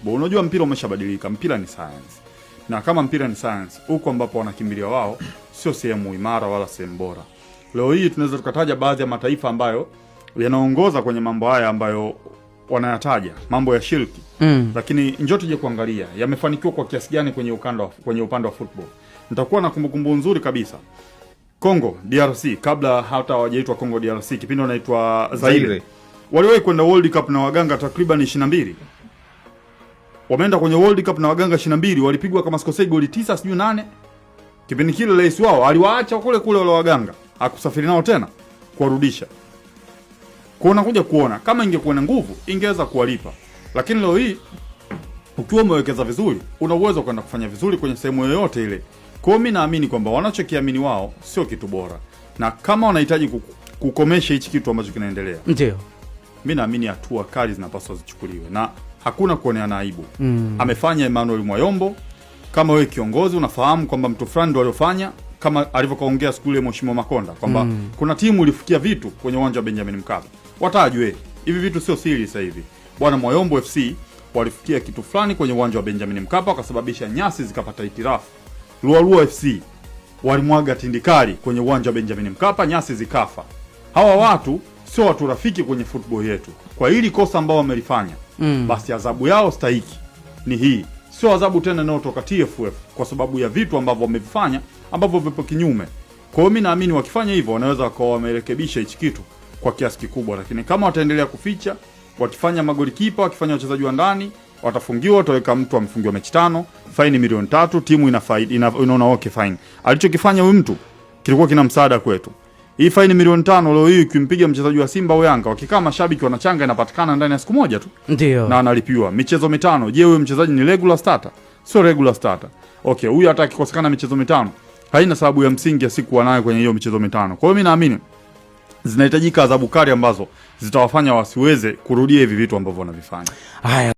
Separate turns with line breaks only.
football. Unajua mpira umeshabadilika, mpira ni science. Na kama mpira ni science, huko ambapo wanakimbilia wao sio sehemu imara wala sehemu bora. Leo hii tunaweza tukataja baadhi ya mataifa ambayo yanaongoza kwenye mambo haya ambayo wanayataja, mambo ya shirki. Lakini njoo tuje kuangalia yamefanikiwa kwa kiasi gani kwenye upande wa football. Nitakuwa na kumbukumbu nzuri kabisa. Congo DRC, kabla hata hawajaitwa Congo DRC, kipindi wanaitwa Zaire. Waliwahi kwenda World Cup na waganga takriban 22. Wameenda kwenye World Cup na waganga 22, walipigwa kama sikosei goli 9 sijui 8. Kipindi kile rais wao aliwaacha kule kule wale waganga, hakusafiri nao tena kuwarudisha. Kwa unakuja kuona kama ingekuwa na nguvu ingeweza kuwalipa. Lakini leo hii ukiwa umewekeza vizuri, una uwezo kwenda kufanya vizuri kwenye sehemu yoyote ile. Kwa hiyo mimi naamini kwamba wanachokiamini wao sio kitu bora. Na kama wanahitaji kukomesha hichi kitu ambacho kinaendelea,
ndio
mimi naamini hatua kali zinapaswa zichukuliwe na hakuna kuoneana aibu. Amefanya Emmanuel Mwayombo, kama wewe kiongozi unafahamu kwamba mtu fulani ndio aliyofanya, kama alivyokaongea siku ile Mheshimiwa Makonda kwamba kuna timu ilifikia vitu kwenye uwanja wa Benjamin Mkapa. Watajwe hivi vitu sio siri sasa hivi. Bwana Mwayombo FC walifikia kitu fulani kwenye uwanja wa Benjamin Mkapa wakasababisha nyasi zikapata itirafu. Lualua FC walimwaga tindikali kwenye uwanja wa Benjamin Mkapa, nyasi zikafa. Hawa watu sio watu rafiki kwenye football yetu. Kwa hili kosa ambao wamelifanya, basi adhabu yao stahiki ni hii. Sio adhabu tena inayotoka TFF kwa sababu ya vitu ambavyo wamevifanya ambavyo vipo kinyume. Kwa hiyo mimi naamini wakifanya hivyo wanaweza wakawa wamerekebisha hichi kitu kwa kiasi kikubwa, lakini kama wataendelea kuficha, wakifanya magoli kipa, wakifanya wachezaji wa ndani, watafungiwa, wataweka mtu amefungiwa mechi 5, faini milioni 3, timu inaona okay fine. Alichokifanya huyu mtu kilikuwa kina msaada kwetu. Hii faini milioni 5 leo hii ukimpiga mchezaji wa Simba au Yanga, wakikaa mashabiki wanachanga, inapatikana ndani ya siku moja tu.
Ndio. Na
analipiwa michezo 5. Je, huyo mchezaji ni regular starter? Sio regular starter. Okay, huyu hata akikosekana michezo 5, haina sababu ya msingi ya siku wanayo kwenye hiyo michezo 5. Kwa hiyo mimi naamini zinahitajika adhabu kali ambazo zitawafanya wasiweze kurudia hivi vitu ambavyo wanavifanya.
Haya.